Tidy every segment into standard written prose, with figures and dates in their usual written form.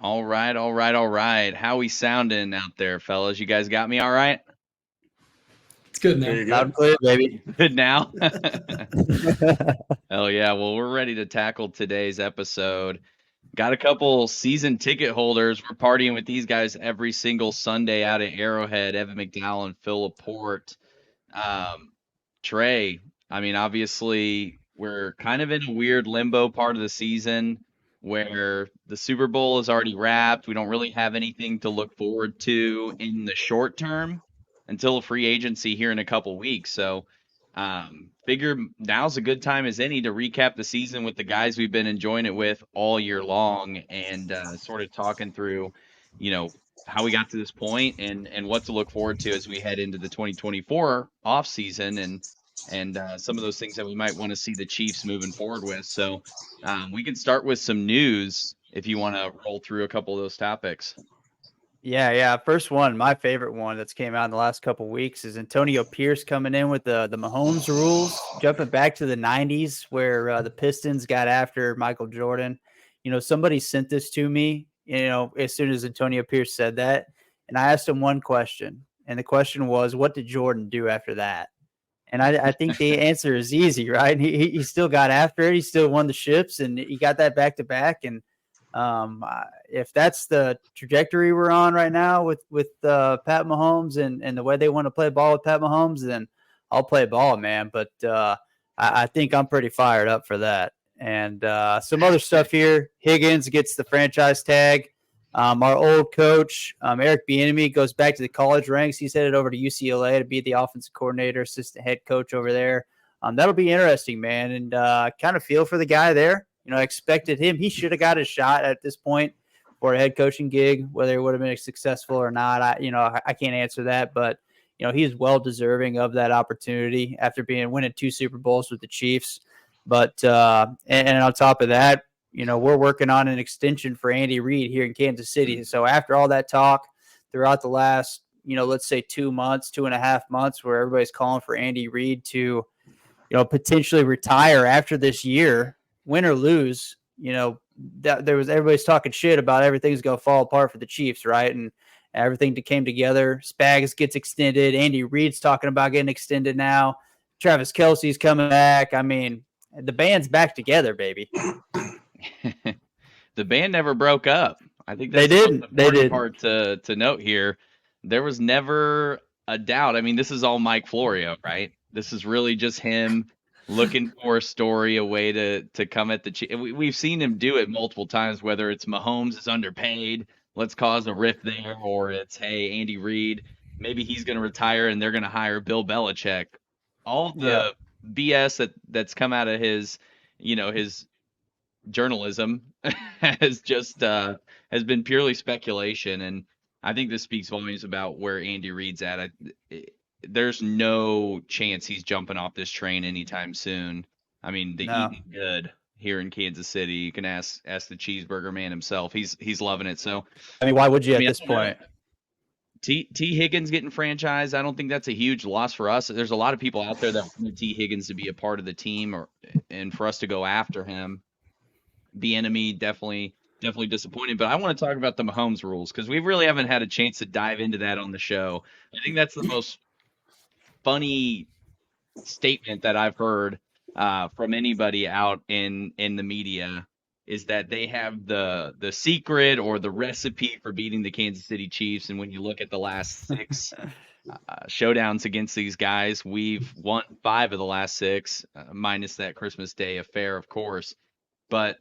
All right, all right, all right. How we sounding out there, fellas? You guys got me all right? It's good now. Very Loud and good. clear, baby. Good now? Hell yeah. Well, we're ready to tackle today's episode. Got a couple season ticket holders. We're partying with these guys every single Sunday out at Arrowhead. Evan McDowell and Phil Laporte. Trey, I mean, obviously, we're kind of in a weird limbo part of the season where the Super Bowl is already wrapped. We don't really have anything to look forward to in the short term until free agency here in a couple weeks. So, figure now's a good time as any to recap the season with the guys we've been enjoying it with all year long and sort of talking through, you know, how we got to this point and what to look forward to as we head into the 2024 off season and some of those things that we might want to see the Chiefs moving forward with. So we can start with some news if you want to roll through a couple of those topics. Yeah. First one, my favorite one that's came out in the last couple of weeks is Antonio Pierce coming in with the Mahomes rules, jumping back to the 90s where the Pistons got after Michael Jordan. Somebody sent this to me, as soon as Antonio Pierce said that. And I asked him one question. And the question was, what did Jordan do after that? And I think the answer is easy, right? He still got after it. He still won the ships, and he got that back to back. And if that's the trajectory we're on right now with Pat Mahomes and the way they want to play ball with Pat Mahomes, then I'll play ball, man. But I think I'm pretty fired up for that. And some other stuff here. Higgins gets the franchise tag. Our old coach, Eric Bieniemy, goes back to the college ranks. He's headed over to UCLA to be the offensive coordinator, assistant head coach over there. That'll be interesting, man. And kind of feel for the guy there. I expected him. He should have got his shot at this point for a head coaching gig, whether it would have been successful or not. I can't answer that, but he's well deserving of that opportunity after winning 2 Super Bowls with the Chiefs. But and on top of that, we're working on an extension for Andy Reid here in Kansas City. So after all that talk throughout the last, let's say 2.5 months, where everybody's calling for Andy Reid to, potentially retire after this year, win or lose, everybody's talking shit about everything's going to fall apart for the Chiefs, right? And everything that came together. Spags gets extended. Andy Reid's talking about getting extended now. Travis Kelce's coming back. I mean, the band's back together, baby. The band never broke up. I think that's the important part to note here. There was never a doubt. I mean, this is all Mike Florio, right? This is really just him looking for a story, a way to come at the Chiefs. We've seen him do it multiple times, whether it's Mahomes is underpaid, let's cause a rift there, or it's, hey, Andy Reid, maybe he's going to retire and they're going to hire Bill Belichick. All the BS that's come out of his, his journalism has been purely speculation, and I think this speaks volumes about where Andy Reid's at. There's no chance he's jumping off this train anytime soon. I mean, eating good here in Kansas City. You can ask the cheeseburger man himself. He's loving it. So, I mean, why would you at this point? T Higgins getting franchised, I don't think that's a huge loss for us. There's a lot of people out there that want T Higgins to be a part of the team and for us to go after him. Bieniemy definitely disappointed, but I want to talk about the Mahomes rules because we really haven't had a chance to dive into that on the show. I think that's the most funny statement that I've heard from anybody out in the media is that they have the secret or the recipe for beating the Kansas City Chiefs. And when you look at the last 6 showdowns against these guys, we've won 5 of the last 6, minus that Christmas Day affair, of course. But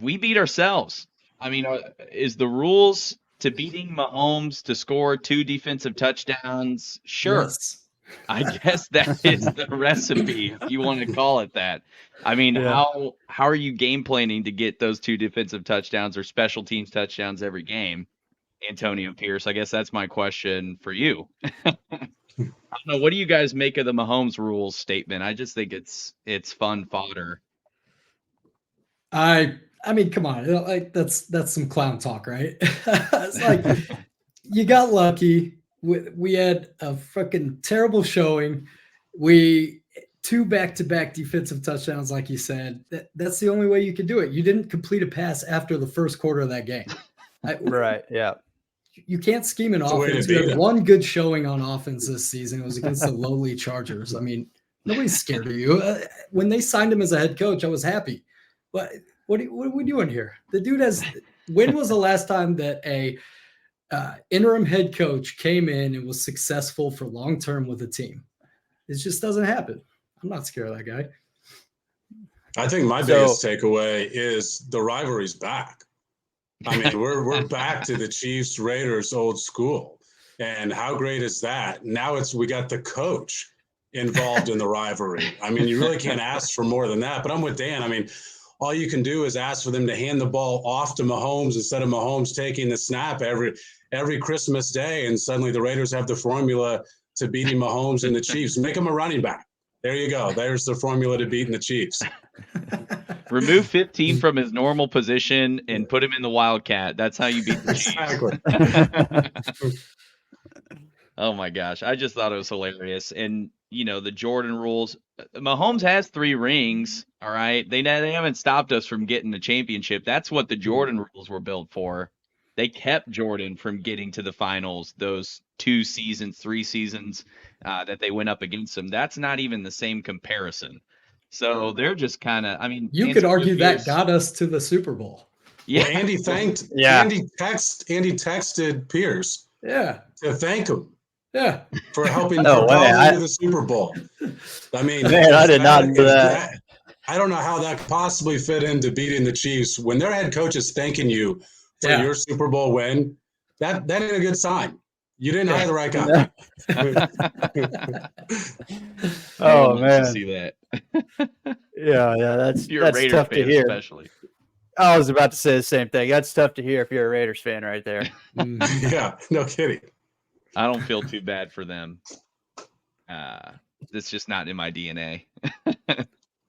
we beat ourselves. I mean, is the rules to beating Mahomes to score 2 defensive touchdowns? Sure. Yes. I guess that is the recipe, if you want to call it that. I mean, how are you game planning to get those 2 defensive touchdowns or special teams touchdowns every game, Antonio Pierce? I guess that's my question for you. I don't know. What do you guys make of the Mahomes rules statement? I just think it's fun fodder. I mean, come on, like that's some clown talk, right? It's like you got lucky. We had a fucking terrible showing. 2 back-to-back defensive touchdowns, like you said. That's the only way you can do it. You didn't complete a pass after the first quarter of that game. Right. Yeah. You can't scheme an It's a way to offense. beat You had them. one good showing on offense this season. It was against the lowly Chargers. I mean, nobody's scared of you. When they signed him as a head coach, I was happy. But what are we doing here? The dude has. When was the last time that a interim head coach came in and was successful for long term with a team? It just doesn't happen. I'm not scared of that guy. I think my biggest takeaway is the rivalry's back. I mean, we're back to the Chiefs Raiders old school, and how great is that? Now we got the coach involved in the rivalry. I mean, you really can't ask for more than that. But I'm with Dan. I mean, all you can do is ask for them to hand the ball off to Mahomes instead of Mahomes taking the snap every Christmas Day, and suddenly the Raiders have the formula to beating Mahomes and the Chiefs. Make him a running back. There you go. There's the formula to beating the Chiefs. Remove 15 from his normal position and put him in the Wildcat. That's how you beat the Chiefs. Exactly. Oh my gosh. I just thought it was hilarious. And, the Jordan rules. Mahomes has 3 rings. All right. They haven't stopped us from getting the championship. That's what the Jordan rules were built for. They kept Jordan from getting to the finals those 2 seasons, 3 seasons that they went up against him. That's not even the same comparison. So they're just kind of, you could argue that got us to the Super Bowl. Yeah. Well, Andy texted Pierce to thank him. Yeah. For helping propel into the Super Bowl. I mean, man, I did not do that. I don't know how that could possibly fit into beating the Chiefs when their head coach is thanking you for your Super Bowl win. That ain't a good sign. You didn't hire the right guy. Oh man, to see that. yeah, that's tough to hear. Especially. I was about to say the same thing. That's tough to hear if you're a Raiders fan right there. Yeah, no kidding. I don't feel too bad for them. It's just not in my DNA.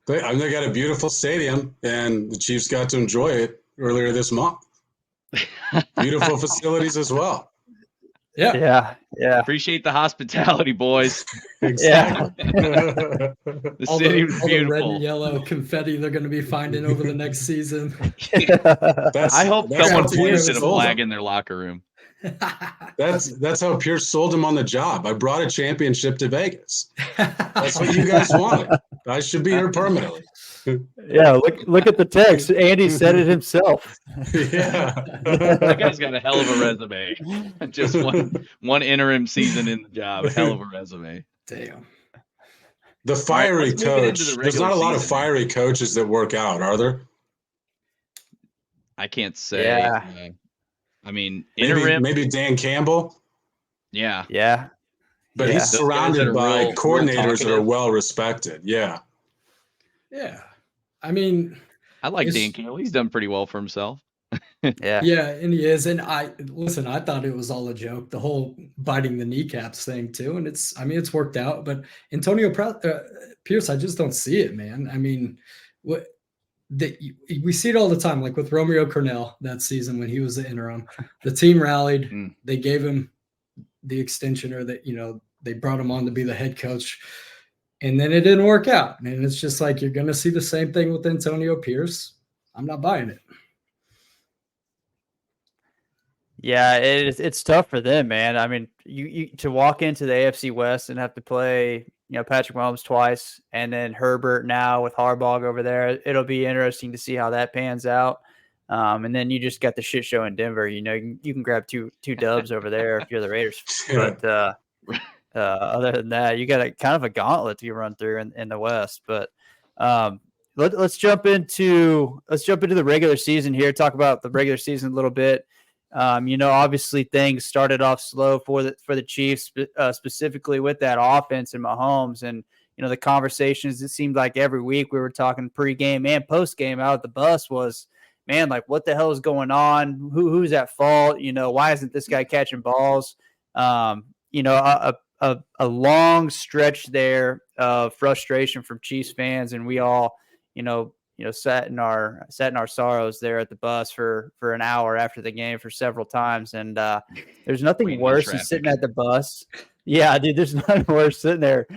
They got a beautiful stadium, and the Chiefs got to enjoy it earlier this month. Beautiful facilities as well. Yeah. Appreciate the hospitality, boys. Exactly. The city was beautiful. The red and yellow confetti they're going to be finding over the next season. I hope someone planted a flag in their locker room. That's how Pierce sold him on the job. I brought a championship to Vegas. That's what you guys wanted. I should be here permanently. Yeah, look at the text. Andy said it himself. Yeah. That guy's got a hell of a resume. Just one interim season in the job. A hell of a resume. Damn. The fiery coach. There's not a lot of fiery coaches that work out, are there? I can't say. Yeah. Interim. Maybe Dan Campbell. Yeah. But he's surrounded by coordinators that are well respected. Yeah. Yeah. I like Dan Campbell. He's done pretty well for himself. Yeah, and he is. And I thought it was all a joke, the whole biting the kneecaps thing too. And it's worked out. But Antonio Pierce, I just don't see it, man. We see it all the time, like with Romeo Cornell that season when he was the interim. The team rallied. They gave him the extension, or that they brought him on to be the head coach. And then it didn't work out. And it's just like you're going to see the same thing with Antonio Pierce. I'm not buying it. Yeah, it's tough for them, man. You to walk into the AFC West and have to play, Patrick Mahomes twice, and then Herbert now with Harbaugh over there. It'll be interesting to see how that pans out. And then you just got the shit show in Denver. You can grab two dubs over there if you're the Raiders. But other than that, you got kind of a gauntlet to run through in the West. But let's jump into the regular season here. Talk about the regular season a little bit. Obviously things started off slow for the Chiefs, specifically with that offense and Mahomes, and the conversations. It seemed like every week we were talking pregame and postgame out at the bus was, man, like what the hell is going on? Who's at fault? Why isn't this guy catching balls? A long stretch there of frustration from Chiefs fans, and we all, sat in our sorrows there at the bus for an hour after the game for several times. And there's nothing worse than sitting at the bus. Yeah, dude, there's nothing worse sitting there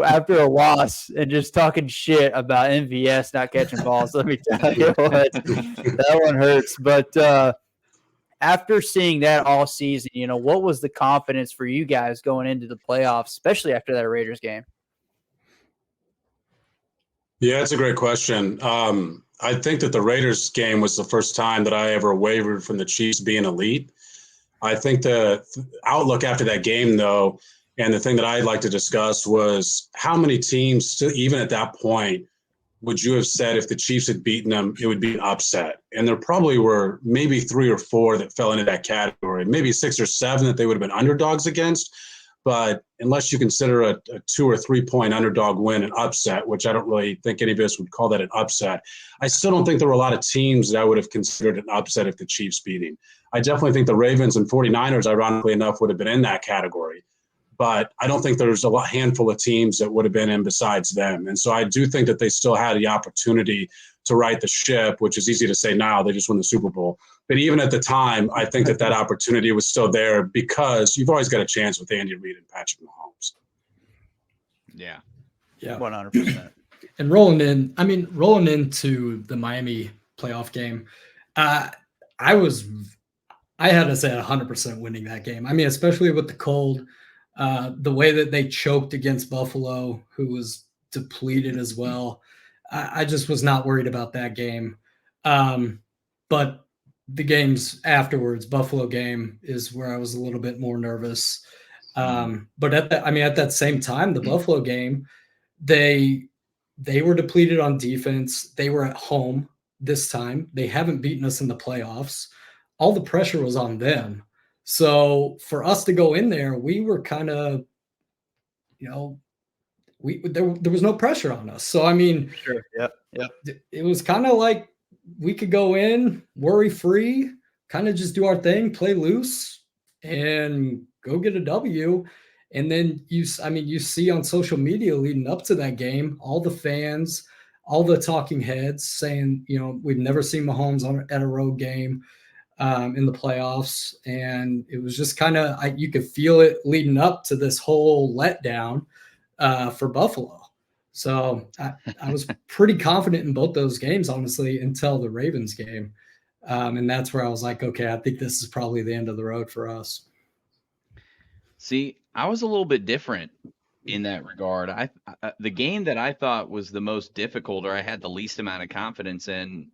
after a loss and just talking shit about MVS not catching balls. Let me tell you what, that one hurts. But after seeing that all season, what was the confidence for you guys going into the playoffs, especially after that Raiders game? Yeah, it's a great question. I think that the Raiders game was the first time that I ever wavered from the Chiefs being elite. I think the outlook after that game, though, and the thing that I'd like to discuss was how many teams, even at that point, would you have said if the Chiefs had beaten them, it would be an upset? And there probably were maybe 3 or 4 that fell into that category, maybe 6 or 7 that they would have been underdogs against. But unless you consider a 2 or 3 point underdog win an upset, which I don't really think any of us would call that an upset, I still don't think there were a lot of teams that I would have considered an upset if the Chiefs beating. I definitely think the Ravens and 49ers, ironically enough, would have been in that category. But I don't think there's a handful of teams that would have been in besides them. And so I do think that they still had the opportunity to right the ship, which is easy to say now. They just won the Super Bowl. But even at the time, I think that opportunity was still there because you've always got a chance with Andy Reid and Patrick Mahomes. Yeah. 100%. And rolling into the Miami playoff game, I had us at 100% winning that game. I mean, especially with the cold, the way that they choked against Buffalo, who was depleted as well. I just was not worried about that game. But the games afterwards, Buffalo game is where I was a little bit more nervous. But at that same time, the Buffalo game, they were depleted on defense. They were at home this time. They haven't beaten us in the playoffs. All the pressure was on them. So for us to go in there, we were kind of, there was no pressure on us. So, I mean, sure. Yep. It was kind of like we could go in worry-free, kind of just do our thing, play loose, and go get a W. And then you see on social media leading up to that game, all the fans, all the talking heads saying, we've never seen Mahomes at a road game in the playoffs. And it was just kind of, you could feel it leading up to this whole letdown for Buffalo. So I was pretty confident in both those games, honestly, until the Ravens game. And that's where I was like, okay, I think this is probably the end of the road for us. See, I was a little bit different in that regard. The game that I thought was the most difficult, or I had the least amount of confidence in,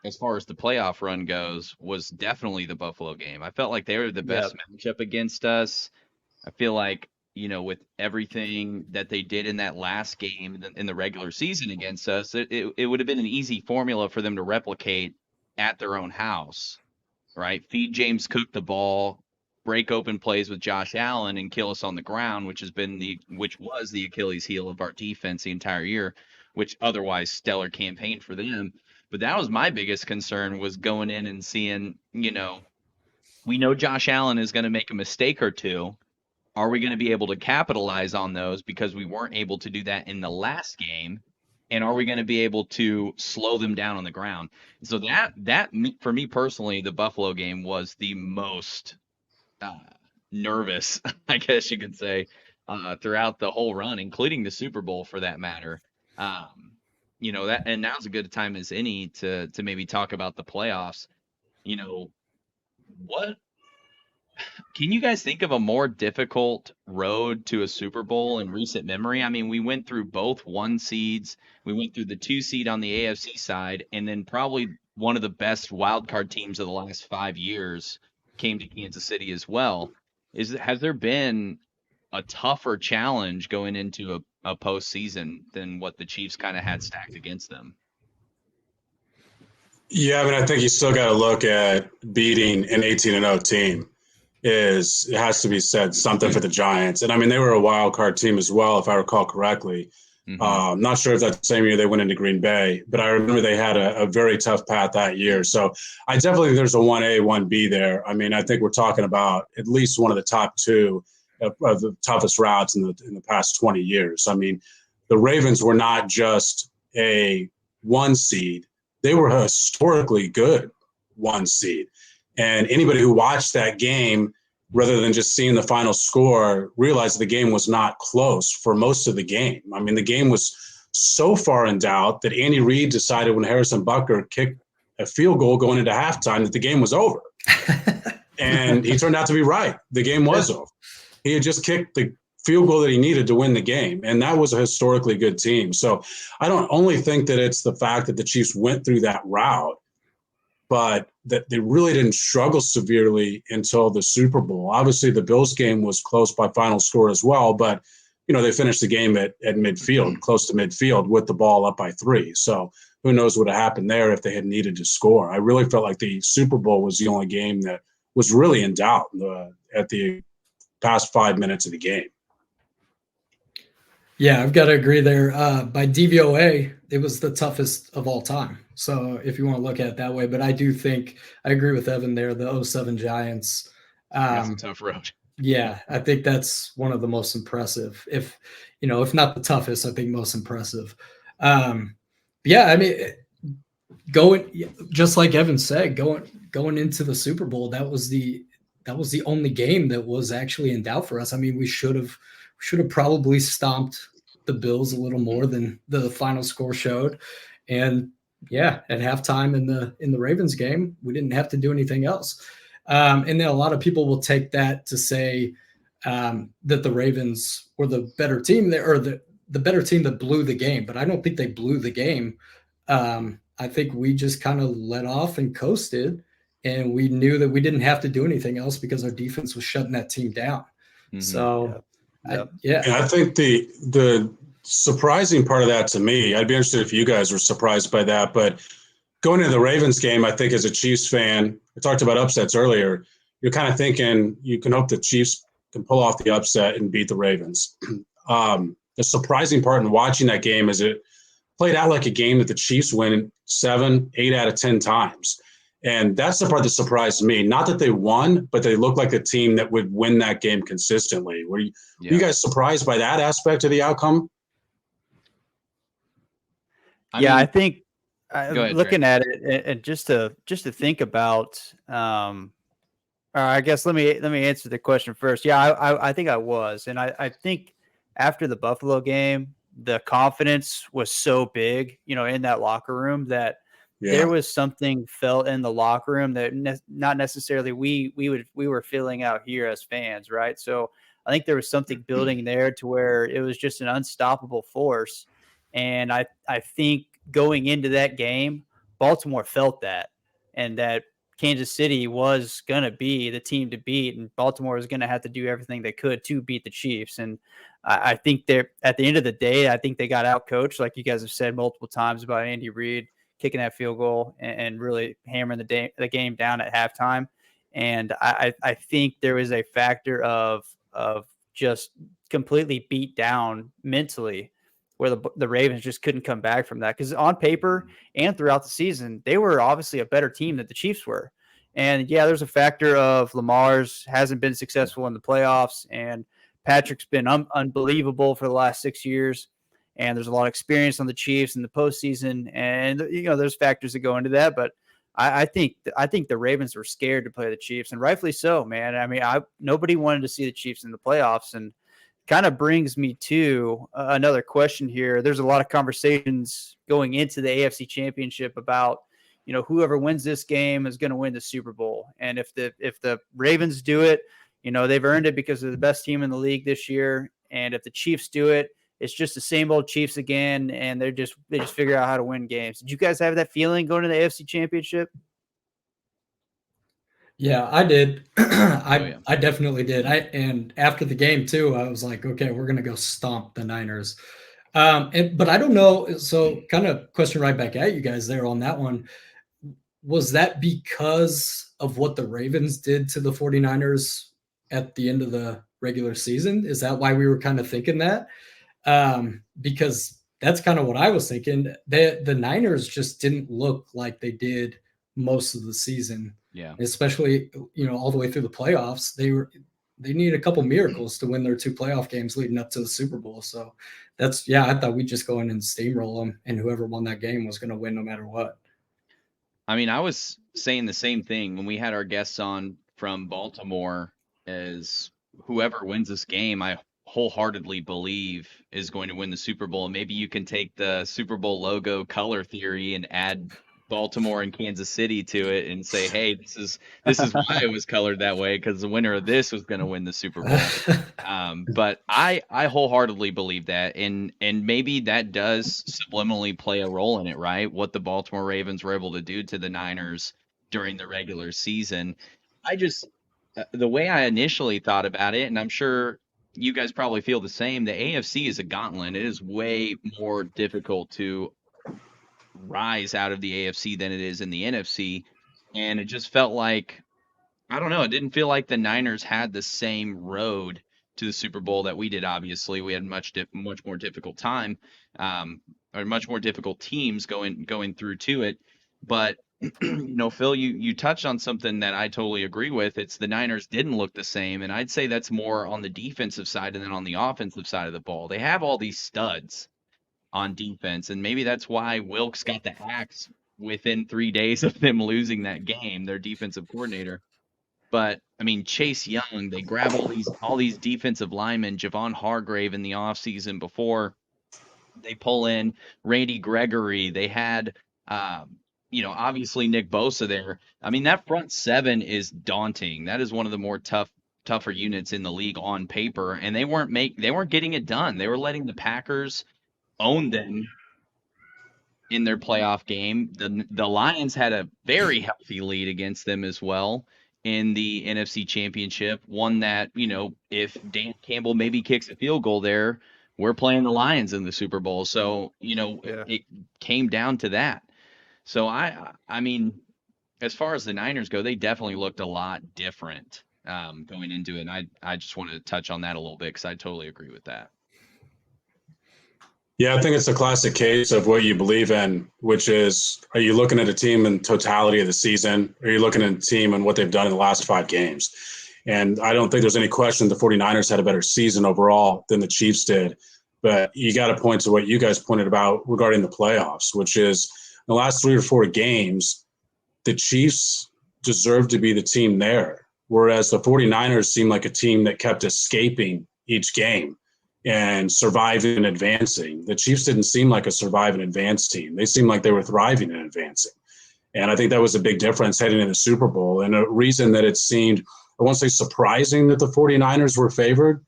as far as the playoff run goes, was definitely the Buffalo game. I felt like they were the best matchup against us. I feel like, with everything that they did in that last game in the regular season against us, it would have been an easy formula for them to replicate at their own house, right? Feed James Cook the ball, break open plays with Josh Allen, and kill us on the ground, which was the Achilles heel of our defense the entire year, which otherwise stellar campaign for them. But that was my biggest concern, was going in and seeing, we know Josh Allen is going to make a mistake or two. Are we going to be able to capitalize on those, because we weren't able to do that in the last game? And are we going to be able to slow them down on the ground? So that for me personally, the Buffalo game was the most nervous, I guess you could say, throughout the whole run, including the Super Bowl for that matter. That, and now's a good time as any to maybe talk about the playoffs. What can you guys think of a more difficult road to a Super Bowl in recent memory? I mean, we went through both 1 seeds. We went through the 2 seed on the AFC side, and then probably one of the best wild card teams of the last 5 years came to Kansas City as well. Has there been a tougher challenge going into a postseason than what the Chiefs kind of had stacked against them? Yeah, I mean, I think you still got to look at beating an 18-0 team. It has to be said something for the Giants. And I mean, they were a wild card team as well, if I recall correctly. I'm not sure if that's the same year they went into Green Bay, but I remember they had a very tough path that year. So I definitely think there's a 1A, 1B there. I mean, I think we're talking about at least one of the top 2 of the toughest routes in the past 20 years. I mean, the Ravens were not just a 1 seed. They were a historically good 1 seed. And anybody who watched that game, rather than just seeing the final score, realized the game was not close for most of the game. I mean, the game was so far in doubt that Andy Reid decided when Harrison Butker kicked a field goal going into halftime that the game was over. And he turned out to be right. The game was over. He had just kicked the field goal that he needed to win the game. And that was a historically good team. So I don't only think that it's the fact that the Chiefs went through that route, but that they really didn't struggle severely until the Super Bowl. Obviously, the Bills game was close by final score as well, but they finished the game at midfield, close to midfield, with the ball up by 3. So who knows what would have happened there if they had needed to score. I really felt like the Super Bowl was the only game that was really in doubt at the past 5 minutes of the game. Yeah, I've got to agree there. By DVOA, it was the toughest of all time. So if you want to look at it that way, but I do think I agree with Evan there. The 07 Giants. That's a tough road. Yeah, I think that's one of the most impressive. If not the toughest, I think most impressive. Yeah, I mean, just like Evan said, going into the Super Bowl, that was the only game that was actually in doubt for us. I mean, we should have probably stomped the Bills a little more than the final score showed. And yeah, at halftime in the Ravens game, we didn't have to do anything else. And then a lot of people will take that to say that the Ravens were the better team there, or the better team that blew the game. But I don't think they blew the game. I think we just kind of let off and coasted, and we knew that we didn't have to do anything else because our defense was shutting that team down. Mm-hmm. So, yeah. And I think the surprising part of that to me, I'd be interested if you guys were surprised by that, but going into the Ravens game, I think as a Chiefs fan, I talked about upsets earlier, you're kind of thinking you can hope the Chiefs can pull off the upset and beat the Ravens. The surprising part in watching that game is it played out like a game that the Chiefs win 7, 8 out of 10 times. And that's the part that surprised me. Not that they won, but they looked like a team that would win that game consistently. Were you guys surprised by that aspect of the outcome? I think looking at it and just to think about, I guess let me answer the question first. Yeah, I think I was, and I think after the Buffalo game, the confidence was so big, in that locker room that there was something felt in the locker room that not necessarily we were feeling out here as fans, right? So I think there was something building there to where it was just an unstoppable force, and I think going into that game, Baltimore felt that, and that Kansas City was going to be the team to beat, and Baltimore was going to have to do everything they could to beat the Chiefs. And I think they're, at the end of the day, I think they got out coached, like you guys have said multiple times about Andy Reid kicking that field goal and really hammering the game down at halftime. And I think there was a factor of just completely beat down mentally, where the Ravens just couldn't come back from that. Because on paper and throughout the season, they were obviously a better team than the Chiefs were. And yeah, there's a factor of Lamar's hasn't been successful in the playoffs, and Patrick's been unbelievable for the last 6 years. And there's a lot of experience on the Chiefs in the postseason. And, there's factors that go into that. But I think the Ravens were scared to play the Chiefs, and rightfully so, man. I mean, nobody wanted to see the Chiefs in the playoffs. And kind of brings me to another question here. There's a lot of conversations going into the AFC Championship about, whoever wins this game is going to win the Super Bowl. And if the Ravens do it, they've earned it because they're the best team in the league this year. And if the Chiefs do it, it's just the same old Chiefs again, and they just figure out how to win games. Did you guys have that feeling going to the AFC Championship? Yeah, I did. I definitely did. And after the game too, I was like, okay, we're gonna go stomp the Niners. But I don't know. So kind of question right back at you guys there on that one. Was that because of what the Ravens did to the 49ers at the end of the regular season? Is that why we were kind of thinking that? Because that's kind of what I was thinking. The Niners just didn't look like they did most of the season. Yeah. Especially, all the way through the playoffs. They need a couple miracles to win their 2 playoff games leading up to the Super Bowl. So I thought we'd just go in and steamroll them, and whoever won that game was going to win no matter what. I mean, I was saying the same thing when we had our guests on from Baltimore, as whoever wins this game, I wholeheartedly believe is going to win the Super Bowl. Maybe you can take the Super Bowl logo color theory and add Baltimore and Kansas City to it and say, hey, this is why it was colored that way, because the winner of this was going to win the Super Bowl. But I wholeheartedly believe that, and maybe that does subliminally play a role in it, right? What the Baltimore Ravens were able to do to the Niners during the regular season. I just the way I initially thought about it, and I'm sure you guys probably feel the same, the AFC is a gauntlet. It is way more difficult to rise out of the AFC than it is in the NFC. And it just felt like, I don't know, it didn't feel like the Niners had the same road to the Super Bowl that we did. Obviously, we had much more difficult time, or much more difficult teams going through to it. But Phil, you touched on something that I totally agree with. It's the Niners didn't look the same, and I'd say that's more on the defensive side and then on the offensive side of the ball. They have all these studs on defense, and maybe that's why Wilkes got the axe within 3 days of them losing that game, their defensive coordinator. But I mean, Chase Young, they grab all these defensive linemen, Javon Hargrave in the offseason before they pull in Randy Gregory. They had obviously Nick Bosa there. I mean, that front seven is daunting. That is one of the more tougher units in the league on paper, and they weren't getting it done. They were letting the Packers own them in their playoff game. The Lions had a very healthy lead against them as well in the NFC Championship, one that, if Dan Campbell maybe kicks a field goal there, we're playing the Lions in the Super Bowl. So, It came down to that. So I mean, as far as the Niners go, they definitely looked a lot different going into it. And I just wanted to touch on that a little bit because I totally agree with that. Yeah, I think it's a classic case of what you believe in, which is, are you looking at a team in totality of the season? Or are you looking at a team and what they've done in the last 5 games? And I don't think there's any question the 49ers had a better season overall than the Chiefs did. But you got to point to what you guys pointed about regarding the playoffs, which is in the last 3 or 4 games, the Chiefs deserved to be the team there, whereas the 49ers seemed like a team that kept escaping each game and surviving and advancing. The Chiefs didn't seem like a survive and advance team. They seemed like they were thriving and advancing. And I think that was a big difference heading into the Super Bowl. And a reason that it seemed, I won't say surprising that the 49ers were favored,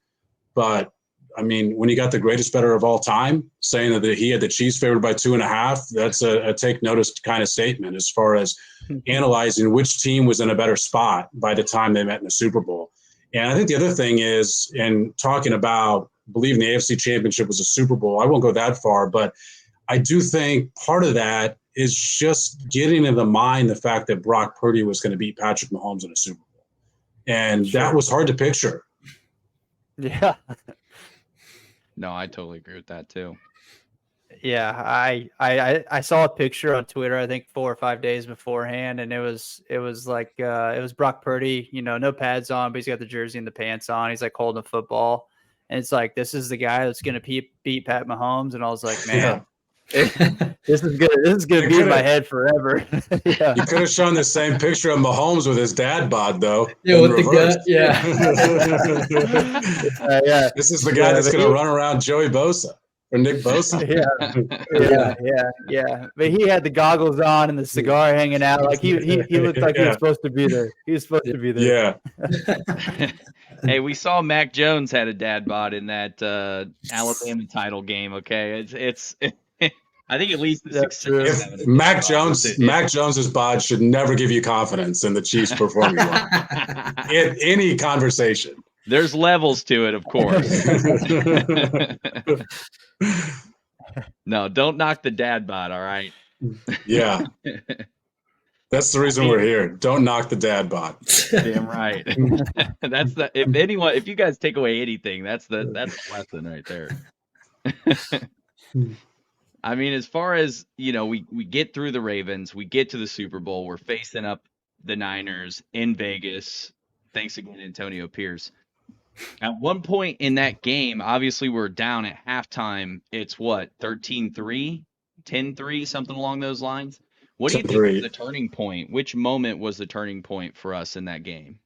but I mean, when you got the greatest better of all time saying that he had the Chiefs favored by 2.5, that's a take notice kind of statement as far as analyzing which team was in a better spot by the time they met in the Super Bowl. And I think the other thing is, in talking about believing the AFC Championship was a Super Bowl, I won't go that far, but I do think part of that is just getting in the mind the fact that Brock Purdy was going to beat Patrick Mahomes in a Super Bowl. And that was hard to picture. Yeah. No, I totally agree with that too. Yeah, I saw a picture on Twitter, I think 4 or 5 days beforehand, and it was like it was Brock Purdy, no pads on, but he's got the jersey and the pants on. He's like holding a football, and it's like, this is the guy that's gonna beat Pat Mahomes. And I was like, man, this is good. This is gonna be in my head forever. Yeah. You could have shown the same picture of Mahomes with his dad bod, though. Yeah, with reverse. The gut. Yeah. This is the guy that's going to run around Joey Bosa or Nick Bosa. Yeah. But he had the goggles on and the cigar hanging out. Like he looked like he was supposed to be there. He was supposed to be there. Yeah. Hey, we saw Mac Jones had a dad bod in that Alabama title game. Okay, it's. I think at least the success. If Mac Jones's bod should never give you confidence in the Chiefs performing well in any conversation. There's levels to it, of course. No, don't knock the dad bod. All right. Yeah. That's the reason we're here. Don't knock the dad bod. Damn right. That's the if you guys take away anything, that's the lesson right there. I mean, as far as, we get through the Ravens, we get to the Super Bowl, we're facing up the Niners in Vegas. Thanks again, Antonio Pierce. At one point in that game, obviously we're down at halftime. It's what, 13-3, 10-3, something along those lines. What do you think was the turning point? Which moment was the turning point for us in that game?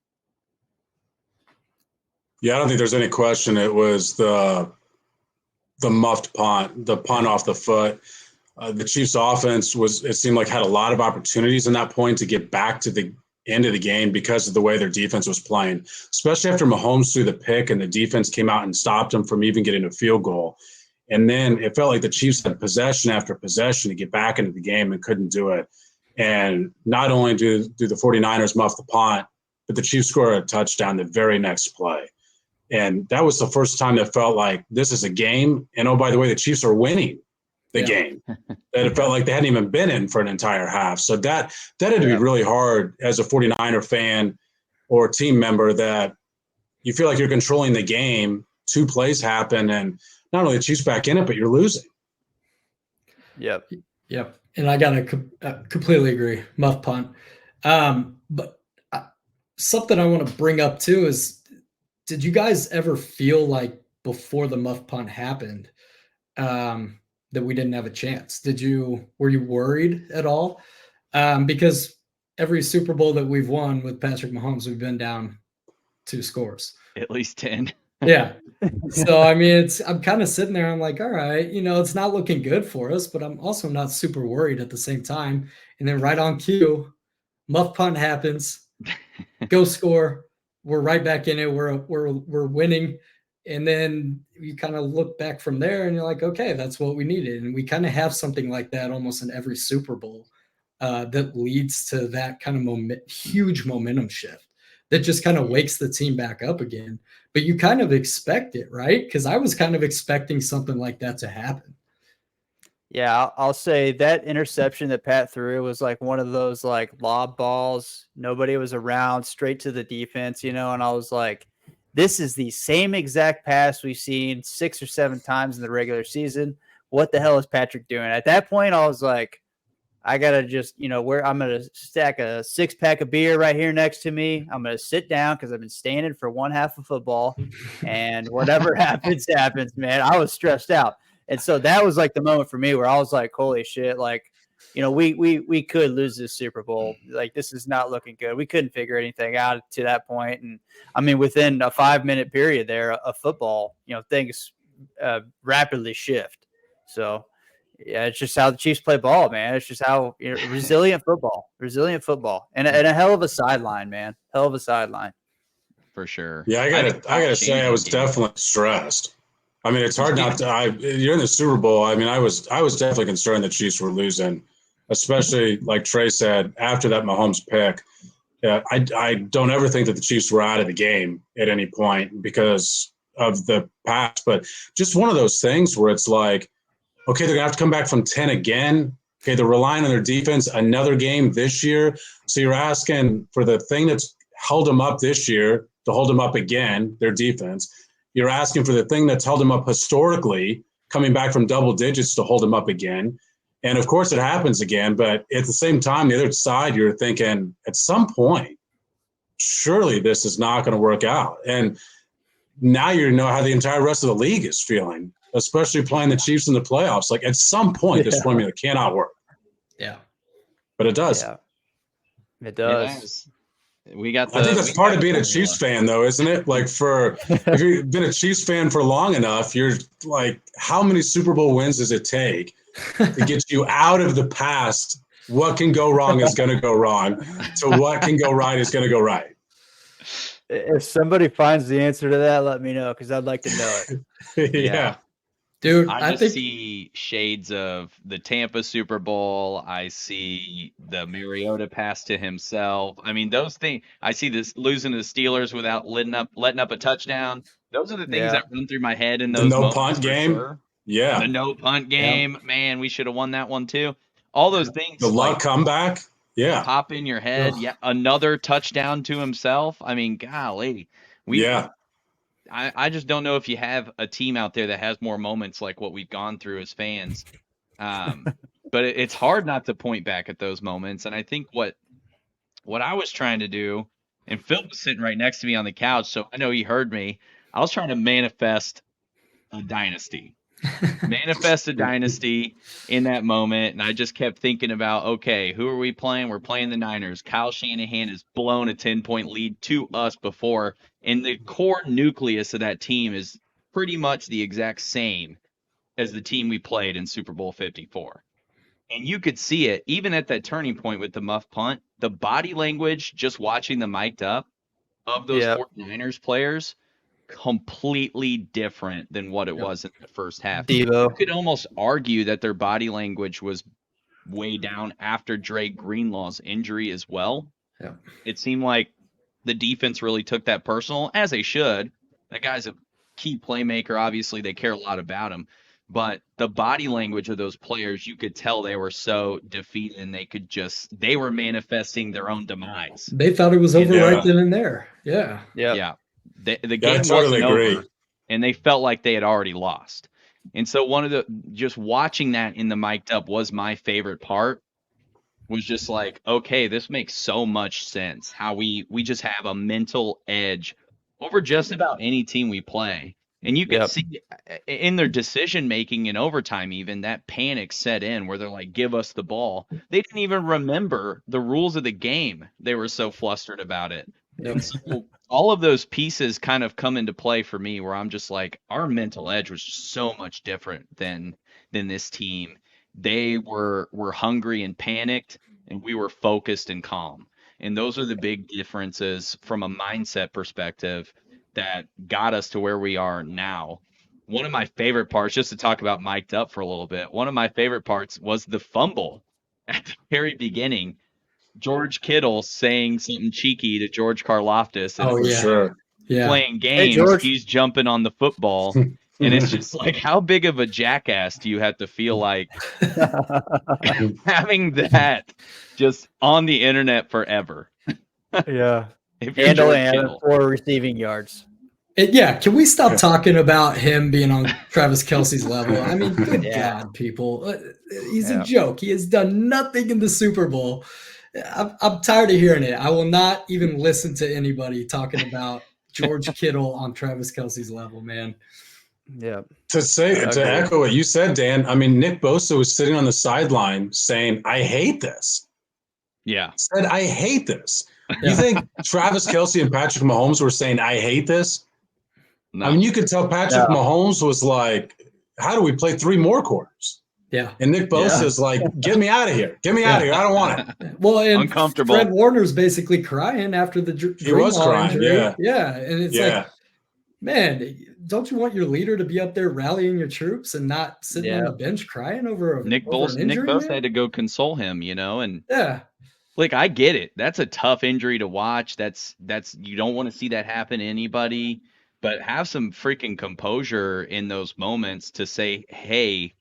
Yeah, I don't think there's any question. It was the muffed punt, the punt off the foot. The Chiefs offense it seemed like had a lot of opportunities in that point to get back to the end of the game because of the way their defense was playing, especially after Mahomes threw the pick and the defense came out and stopped him from even getting a field goal. And then it felt like the Chiefs had possession after possession to get back into the game and couldn't do it. And not only do the 49ers muff the punt, but the Chiefs score a touchdown the very next play. And that was the first time that felt like this is a game. And oh, by the way, the Chiefs are winning the game that it felt like they hadn't even been in for an entire half. So that had to be really hard as a 49er fan or team member, that you feel like you're controlling the game. 2 plays happen and not only the Chiefs back in it, but you're losing. Yep. And I got to completely agree. Muff punt. But something I want to bring up too is, did you guys ever feel like before the muff punt happened, that we didn't have a chance? Were you worried at all? Because every Super Bowl that we've won with Patrick Mahomes, we've been down 2 scores. At least 10. Yeah. So, I mean, I'm kind of sitting there. I'm like, all right, it's not looking good for us, but I'm also not super worried at the same time. And then right on cue, muff punt happens, go score. We're right back in it. We're winning. And then you kind of look back from there and you're like, okay, that's what we needed. And we kind of have something like that almost in every Super Bowl that leads to that kind of huge momentum shift that just kind of wakes the team back up again. But you kind of expect it, right? Because I was kind of expecting something like that to happen. Yeah, I'll say that interception that Pat threw was like one of those like lob balls. Nobody was around, straight to the defense, and I was like, this is the same exact pass we've seen 6 or 7 times in the regular season. What the hell is Patrick doing? At that point, I was like, I got to just, where I'm going to stack a 6-pack of beer right here next to me. I'm going to sit down because I've been standing for one half of football, and whatever happens, man. I was stressed out. And so that was like the moment for me where I was like, holy shit, like, we could lose this Super Bowl. Like, this is not looking good. We couldn't figure anything out to that point. And I mean, within a 5-minute period there of football, things rapidly shift. So yeah, it's just how the Chiefs play ball, man. It's just how resilient football, and a hell of a sideline, man. Hell of a sideline. For sure. Yeah. I gotta say, I was definitely stressed. I mean, it's hard not to. You're in the Super Bowl. I mean, I was definitely concerned the Chiefs were losing, especially like Trey said after that Mahomes pick. Yeah, I don't ever think that the Chiefs were out of the game at any point because of the past, but just one of those things where it's like, okay, they're gonna have to come back from 10 again. Okay, they're relying on their defense another game this year. So you're asking for the thing that's held them up this year to hold them up again, their defense. You're asking for the thing that's held them up historically, coming back from double digits to hold them up again. And of course it happens again, but at the same time, the other side, you're thinking at some point, surely this is not going to work out. And now you know how the entire rest of the league is feeling, especially playing the Chiefs in the playoffs. Like at some point, this formula cannot work. Yeah. But it does. Yeah. It does. I think that's part of being a Chiefs fan, though, isn't it? Like if you've been a Chiefs fan for long enough, you're like, how many Super Bowl wins does it take to get you out of the past? What can go wrong is going to go wrong. So what can go right is going to go right. If somebody finds the answer to that, let me know because I'd like to know it. Yeah. Dude, I think see shades of the Tampa Super Bowl. I see the Mariota pass to himself. I mean, those things. I see this losing to the Steelers without letting up a touchdown. Those are the things that run through my head in those moments. The no punt game. Sure. Yeah. The no punt game. Yep. Man, we should have won that one too. All those things. The luck comeback. Yeah. Pop in your head. Yeah. Another touchdown to himself. I mean, golly. I just don't know if you have a team out there that has more moments like what we've gone through as fans. But it's hard not to point back at those moments. And I think what I was trying to do, and Phil was sitting right next to me on the couch, so I know he heard me. I was trying to manifest a dynasty. Manifest a dynasty in that moment. And I just kept thinking about, okay, who are we playing? We're playing the Niners. Kyle Shanahan has blown a 10-point lead to us before. And the core nucleus of that team is pretty much the exact same as the team we played in Super Bowl 54. And you could see it even at that turning point with the muff punt, the body language, just watching the mic'd up of those 49ers players, completely different than what it was in the first half. Devo. You could almost argue that their body language was way down after Dre Greenlaw's injury as well. Yeah. It seemed like the defense really took that personal, as they should. That guy's a key playmaker. Obviously, they care a lot about him. But the body language of those players, you could tell they were so defeated, and they were manifesting their own demise. They thought it was over right then and there. Yeah. Yeah. The game wasn't over, and they felt like they had already lost. And so just watching that in the mic'd up was my favorite part. Was just like, okay, this makes so much sense. How we just have a mental edge over just about any team we play. And you can see in their decision making in overtime, even that panic set in where they're like, give us the ball. They didn't even remember the rules of the game. They were so flustered about it. And so all of those pieces kind of come into play for me where I'm just like, our mental edge was just so much different than this team. They were hungry and panicked, and we were focused and calm. And those are the big differences from a mindset perspective that got us to where we are now. One of my favorite parts, just to talk about mic'd up for a little bit, one of my favorite parts was the fumble at the very beginning. George Kittle saying something cheeky to George Karlaftis. And playing games, he's jumping on the football. And it's just like, how big of a jackass do you have to feel like having that just on the internet forever? Yeah. And only having 4 receiving yards. Can we stop talking about him being on Travis Kelce's level? I mean, good God, people. He's a joke. He has done nothing in the Super Bowl. I'm tired of hearing it. I will not even listen to anybody talking about George Kittle on Travis Kelce's level, man. Yeah. To echo what you said, Dan, I mean, Nick Bosa was sitting on the sideline saying, I hate this. Yeah. Said, I hate this. You think Travis Kelce and Patrick Mahomes were saying, I hate this? No. I mean, you could tell Patrick Mahomes was like, how do we play 3 more quarters? Yeah. And Nick Bosa is like, get me out of here. Get me out of here. I don't want it. Well, and uncomfortable. Fred Warner's basically crying after the he was crying, injury. Yeah. And it's like, man, don't you want your leader to be up there rallying your troops and not sitting on the bench crying over an injury? Nick Bosa had to go console him, and yeah. Like, I get it. That's a tough injury to watch. That's you don't want to see that happen to anybody, but have some freaking composure in those moments to say, hey,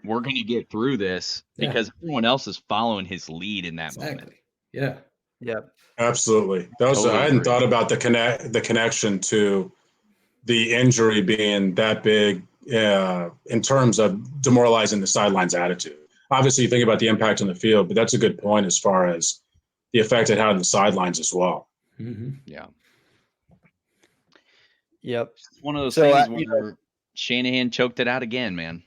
we're going to get through this because everyone else is following his lead in that moment. Yeah. Yep. Absolutely. I hadn't thought about the connection to the injury being that big in terms of demoralizing the sidelines attitude. Obviously, you think about the impact on the field, but that's a good point as far as the effect it had on the sidelines as well. Mm-hmm. Yeah. Yep. It's one of those things where Shanahan choked it out again, man.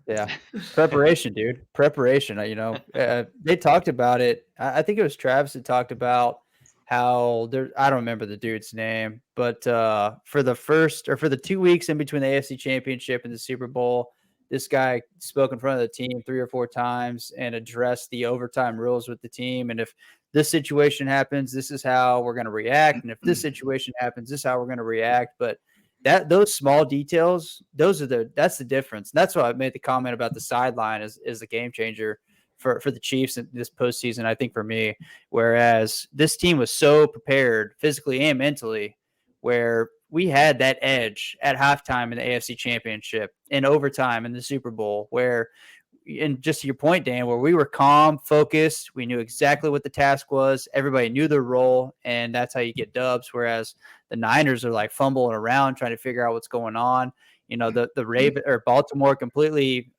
Yeah. Preparation, dude. Preparation. They talked about it. I think it was Travis that talked about how I don't remember the dude's name, but for the 2 weeks in between the AFC Championship and the Super Bowl, this guy spoke in front of the team 3 or 4 times and addressed the overtime rules with the team. And if this situation happens, this is how we're going to react. And if this situation happens, this is how we're going to react. But those small details, that's the difference. And that's why I made the comment about the sideline is the game changer for the Chiefs in this postseason, I think, for me. Whereas this team was so prepared physically and mentally, where we had that edge at halftime in the AFC Championship, in overtime in the Super Bowl, where, and just to your point, Dan, where we were calm, focused, we knew exactly what the task was, everybody knew their role, and that's how you get dubs. Whereas the Niners are like fumbling around trying to figure out what's going on. The Baltimore completely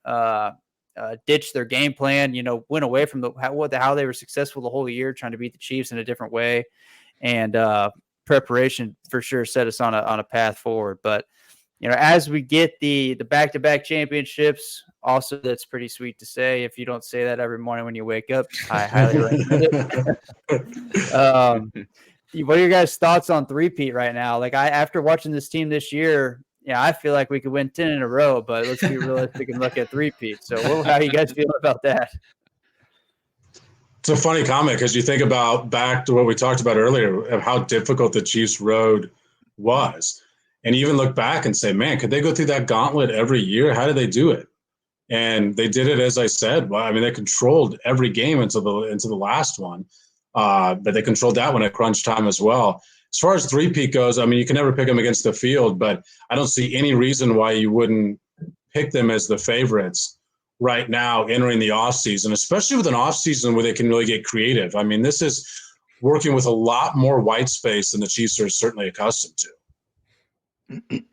ditched their game plan. Went away from how they were successful the whole year, trying to beat the Chiefs in a different way, and preparation for sure set us on a path forward. But as we get the back-to-back championships, also that's pretty sweet to say. If you don't say that every morning when you wake up, I highly recommend it. What are your guys' thoughts on three-peat right now? Like, after watching this team this year, yeah, I feel like we could win 10 in a row, but let's be realistic and look at three-peat. So how do you guys feel about that? It's a funny comment because you think about back to what we talked about earlier of how difficult the Chiefs' road was. And you even look back and say, man, could they go through that gauntlet every year? How did they do it? And they did it, as I said. Well, I mean, they controlled every game into the last one, but they controlled that one at crunch time as well. As far as three-peat goes, I mean, you can never pick them against the field, but I don't see any reason why you wouldn't pick them as the favorites right now entering the offseason, especially with an offseason where they can really get creative. I mean, this is working with a lot more white space than the Chiefs are certainly accustomed to.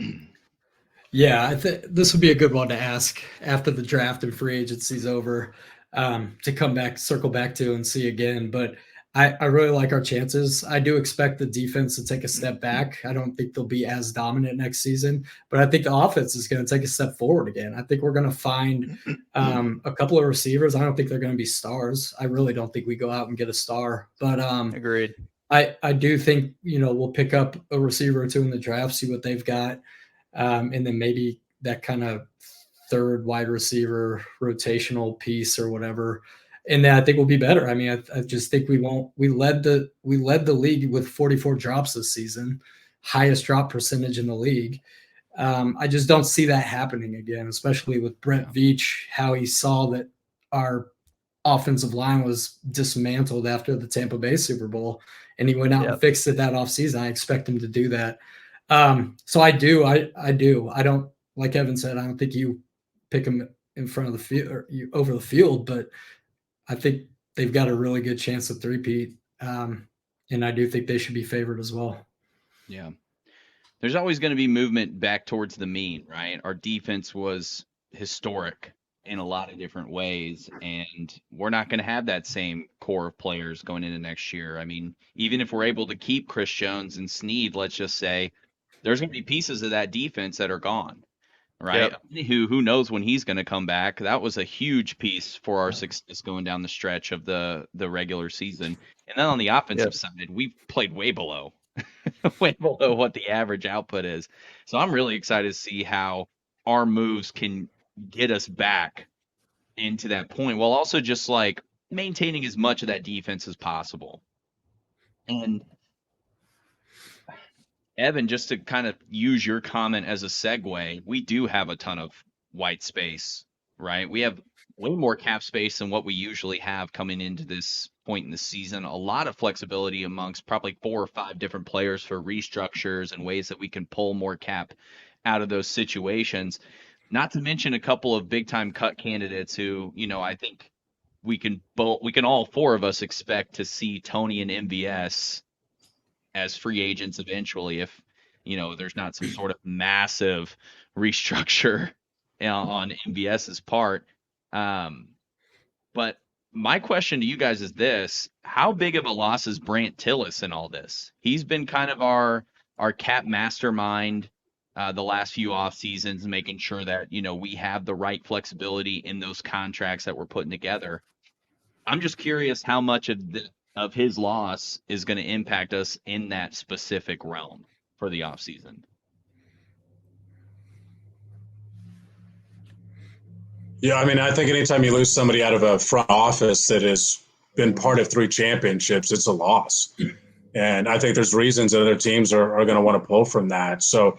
Yeah, I think this would be a good one to ask after the draft and free agency's over, to circle back to and see again. But I really like our chances. I do expect the defense to take a step back. I don't think they'll be as dominant next season, but I think the offense is going to take a step forward again. I think we're going to find a couple of receivers. I don't think they're going to be stars. I really don't think we go out and get a star. But agreed. I do think, we'll pick up a receiver or two in the draft, see what they've got. And then maybe that kind of third wide receiver rotational piece or whatever. And then I think we'll be better. I mean, I just think we led the league with 44 drops this season, highest drop percentage in the league. I just don't see that happening again, especially with Brent Veach, how he saw that our offensive line was dismantled after the Tampa Bay Super Bowl, and he went out and fixed it that offseason. I expect him to do that. So I do. I don't, like Evan said, I don't think you pick him in front of the field or over the field, but I think they've got a really good chance of three-peat. And I do think they should be favored as well. Yeah. There's always going to be movement back towards the mean, right? Our defense was historic in a lot of different ways, and we're not going to have that same core of players going into next year. I mean, even if we're able to keep Chris Jones and Snead, let's just say, there's going to be pieces of that defense that are gone, right? Yep. Who knows when he's going to come back? That was a huge piece for our success going down the stretch of the regular season. And then on the offensive side, we've played way below what the average output is. So I'm really excited to see how our moves can get us back into that point while also just like maintaining as much of that defense as possible. And Evan, just to kind of use your comment as a segue, we do have a ton of white space, right? We have way more cap space than what we usually have coming into this point in the season. A lot of flexibility amongst probably 4 or 5 different players for restructures and ways that we can pull more cap out of those situations. Not to mention a couple of big time cut candidates who, I think we can all 4 of us expect to see Tony and MVS as free agents eventually, if there's not some sort of massive restructure on MVS's part. But my question to you guys is this: how big of a loss is Brant Tillis in all this? He's been kind of our cap mastermind the last few off seasons, making sure that we have the right flexibility in those contracts that we're putting together. I'm just curious how much of his loss is going to impact us in that specific realm for the offseason. Yeah, I mean, I think anytime you lose somebody out of a front office that has been part of 3 championships, it's a loss. And I think there's reasons that other teams are going to want to pull from that. So,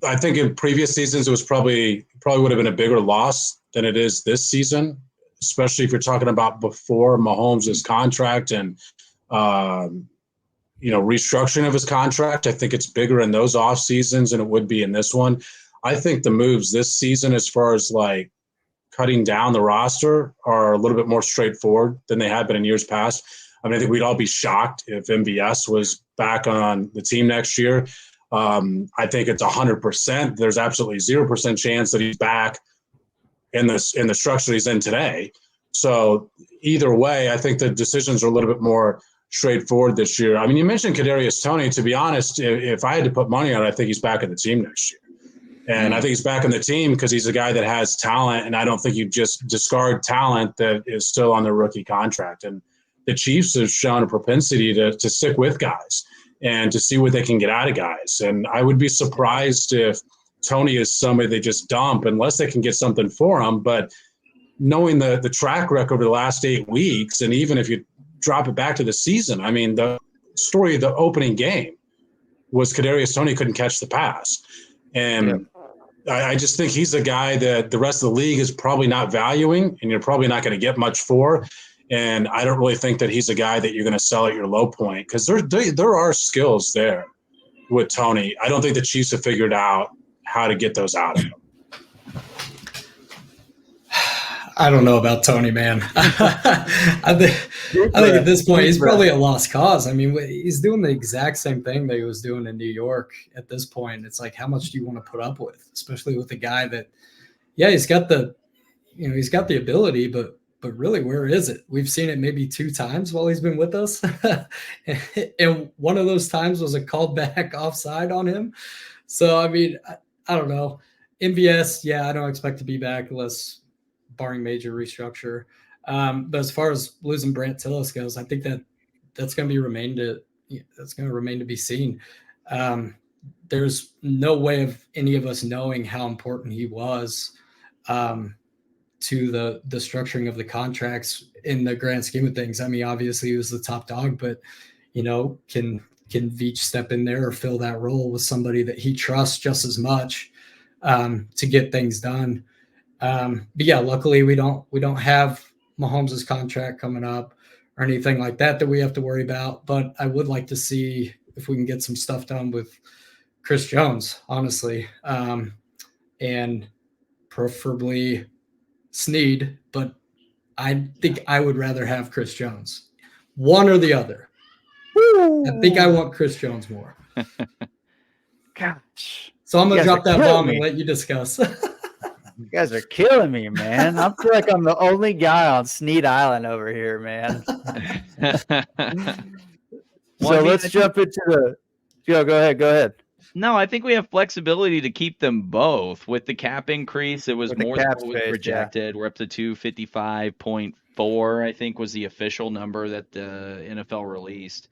I think in previous seasons, it was probably would have been a bigger loss than it is this season, especially if you're talking about before Mahomes' contract and, restructuring of his contract. I think it's bigger in those off seasons than it would be in this one. I think the moves this season, as far as like cutting down the roster, are a little bit more straightforward than they had been in years past. I mean, I think we'd all be shocked if MVS was back on the team next year. I think it's 100%. There's absolutely 0% chance that he's back in the structure he's in today. So either way, I think the decisions are a little bit more straightforward this year. I mean, you mentioned Kadarius Toney. To be honest, if I had to put money on it, I think he's back in the team next year. And I think he's back in the team because he's a guy that has talent, and I don't think you just discard talent that is still on their rookie contract. And the Chiefs have shown a propensity to stick with guys. and to see what they can get out of guys. And I would be surprised if Tony is somebody they just dump unless they can get something for him. But knowing the track record over the last 8 weeks, and even if you drop it back to the season, I mean, the story of the opening game was Kadarius Toney couldn't catch the pass. And I just think he's a guy that the rest of the league is probably not valuing, and you're probably not going to get much for. And I don't really think that he's a guy that you're going to sell at your low point, because there are skills there with Tony. I don't think the Chiefs have figured out how to get those out of him. I don't know about Tony, man. I think at this point he's probably a lost cause. I mean, he's doing the exact same thing that he was doing in New York at this point. It's like, how much do you want to put up with, especially with a guy that, he's got the ability, but really, where is it? We've seen it maybe 2 times while he's been with us. And one of those times was a called back offside on him. So, I mean, I don't know. MVS, I don't expect to be back unless barring major restructure. But as far as losing Brant Tillis goes, I think that's going to remain to be seen. There's no way of any of us knowing how important he was to the structuring of the contracts in the grand scheme of things. I mean, obviously he was the top dog, but can Veach step in there or fill that role with somebody that he trusts just as much to get things done? But luckily we don't have Mahomes' contract coming up or anything like that we have to worry about. But I would like to see if we can get some stuff done with Chris Jones, honestly, and preferably Snead. But I think I would rather have Chris Jones, one or the other. Woo! I think I want Chris Jones more. Gosh. So I'm going to drop that bomb and let you discuss. You guys are killing me, man. I feel like I'm the only guy on Snead Island over here, man. Let's jump into the – go ahead. No, I think we have flexibility to keep them both. With the cap increase, it was more than what was projected. We're up to 255.4, I think, was the official number that the NFL released.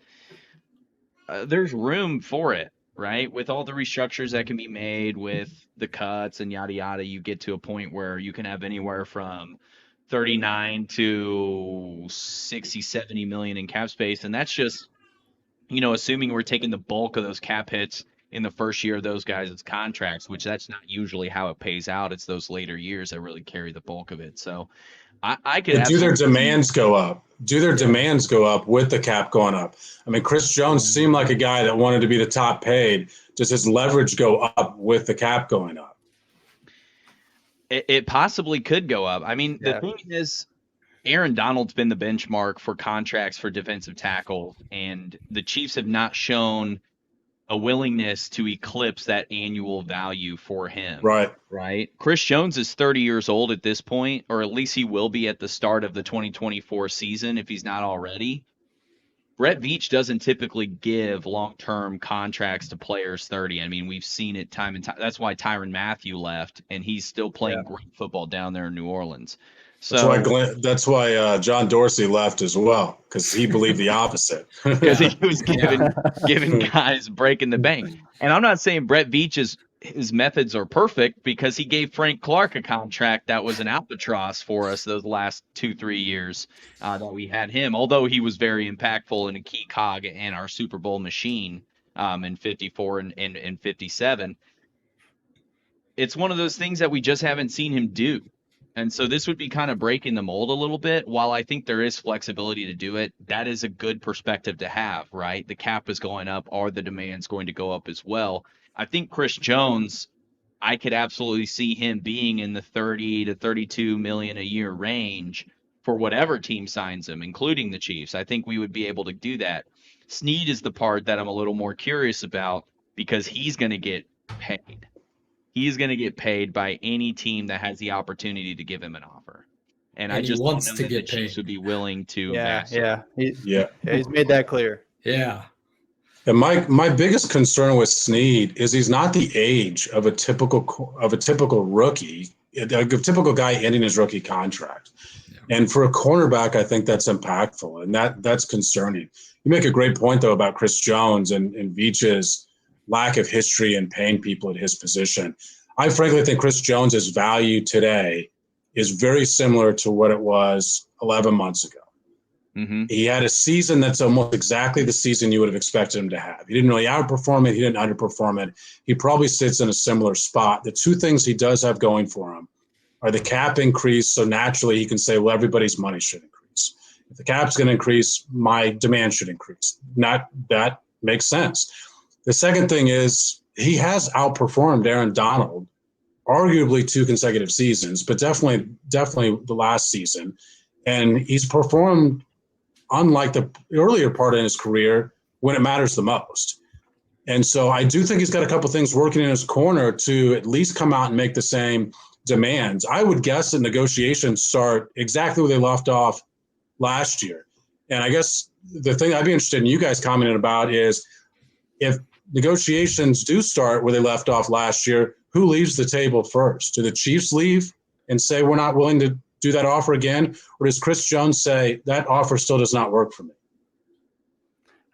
There's room for it, right? With all the restructures that can be made with the cuts and yada, yada, you get to a point where you can have anywhere from 39 to 60, 70 million in cap space. And that's just, assuming we're taking the bulk of those cap hits in the first year of those guys' contracts, which that's not usually how it pays out. It's those later years that really carry the bulk of it. So I could do their demands go up? Do their demands go up with the cap going up? I mean, Chris Jones seemed like a guy that wanted to be the top paid. Does his leverage go up with the cap going up? It possibly could go up. I mean, the thing is, Aaron Donald's been the benchmark for contracts for defensive tackle, and the Chiefs have not shown a willingness to eclipse that annual value for him. Right. Chris Jones is 30 years old at this point, or at least he will be at the start of the 2024 season if he's not already. Brett Veach doesn't typically give long-term contracts to players 30. I mean, we've seen it time and time. That's why Tyrann Mathieu left, and he's still playing great football down there in New Orleans. So that's why John Dorsey left as well, because he believed the opposite. Because he was giving guys breaking the bank. And I'm not saying Brett Veach's his methods are perfect, because he gave Frank Clark a contract that was an albatross for us those last 2-3 years that we had him, although he was very impactful and a key cog in our Super Bowl machine in 54 and 57. It's one of those things that we just haven't seen him do. And so this would be kind of breaking the mold a little bit. While I think there is flexibility to do it, that is a good perspective to have, right? The cap is going up. Are the demands going to go up as well? I think Chris Jones, I could absolutely see him being in the 30 to 32 million a year range for whatever team signs him, including the Chiefs. I think we would be able to do that. Snead is the part that I'm a little more curious about, because he's going to get paid. He's going to get paid by any team that has the opportunity to give him an offer. And I just don't know that the Chiefs would be willing to. He's made that clear. Yeah. And my biggest concern with Snead is he's not the age of a typical rookie, a typical guy ending his rookie contract. Yeah. And for a cornerback, I think that's impactful, and that's concerning. You make a great point, though, about Chris Jones and Veach's lack of history and paying people at his position. I frankly think Chris Jones's value today is very similar to what it was 11 months ago. Mm-hmm. He had a season that's almost exactly the season you would have expected him to have. He didn't really outperform it. He didn't underperform it. He probably sits in a similar spot. The two things he does have going for him are the cap increase, so naturally he can say, well, everybody's money should increase. If the cap's going to increase, my demand should increase. That makes sense. The second thing is he has outperformed Aaron Donald, arguably 2 consecutive seasons, but definitely the last season. And he's performed unlike the earlier part in his career when it matters the most. And so I do think he's got a couple things working in his corner to at least come out and make the same demands. I would guess that negotiations start exactly where they left off last year. And I guess the thing I'd be interested in you guys commenting about is if negotiations do start where they left off last year, who leaves the table first? Do the Chiefs leave and say we're not willing to do that offer again? Or does Chris Jones say that offer still does not work for me?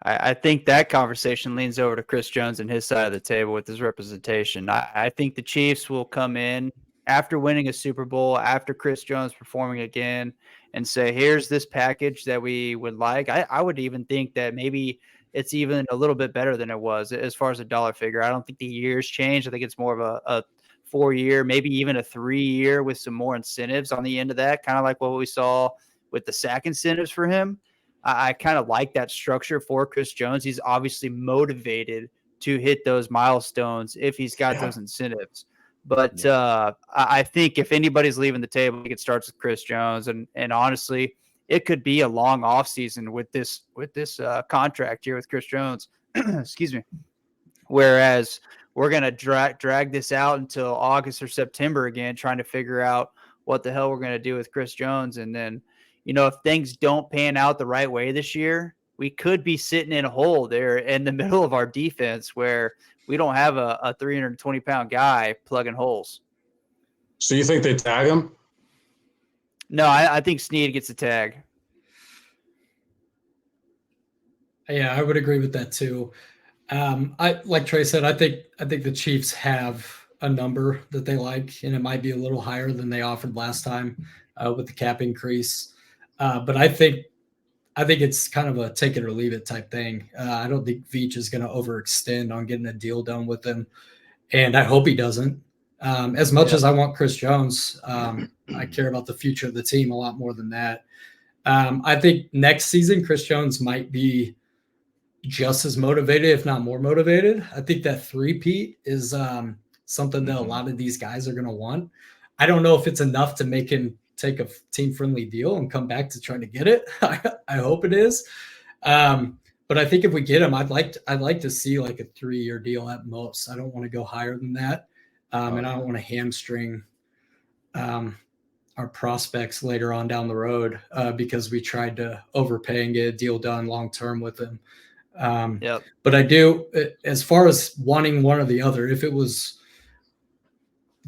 I think that conversation leans over to Chris Jones and his side of the table with his representation. I think the Chiefs will come in after winning a Super Bowl, after Chris Jones performing again, and say, here's this package that we would like. I would even think that maybe it's even a little bit better than it was as far as a dollar figure. I don't think the years changed. I think it's more of a 4-year, maybe even a 3-year with some more incentives on the end of that, kind of like what we saw with the sack incentives for him. I kind of like that structure for Chris Jones. He's obviously motivated to hit those milestones if he's got those incentives. But I think if anybody's leaving the table, I think it starts with Chris Jones. And honestly, it could be a long offseason with this contract here with Chris Jones. Excuse me. Whereas we're going to drag this out until August or September again, trying to figure out what the hell we're going to do with Chris Jones. And then, if things don't pan out the right way this year, we could be sitting in a hole there in the middle of our defense where we don't have a 320-pound guy plugging holes. So you think they tag him? No, I think Snead gets a tag. Yeah, I would agree with that too. I like Trey said, I think the Chiefs have a number that they like, and it might be a little higher than they offered last time with the cap increase. But I think it's kind of a take it or leave it type thing. I don't think Veach is going to overextend on getting a deal done with him, and I hope he doesn't. As much as I want Chris Jones, I care about the future of the team a lot more than that. I think next season Chris Jones might be just as motivated, if not more motivated. I think that three-peat is something that a lot of these guys are going to want. I don't know if it's enough to make him take a team-friendly deal and come back to trying to get it. I hope it is. But I think if we get him, I'd like to see like a 3-year deal at most. I don't want to go higher than that. And I don't want to hamstring our prospects later on down the road because we tried to overpay and get a deal done long-term with him. But I do, as far as wanting one or the other, if it was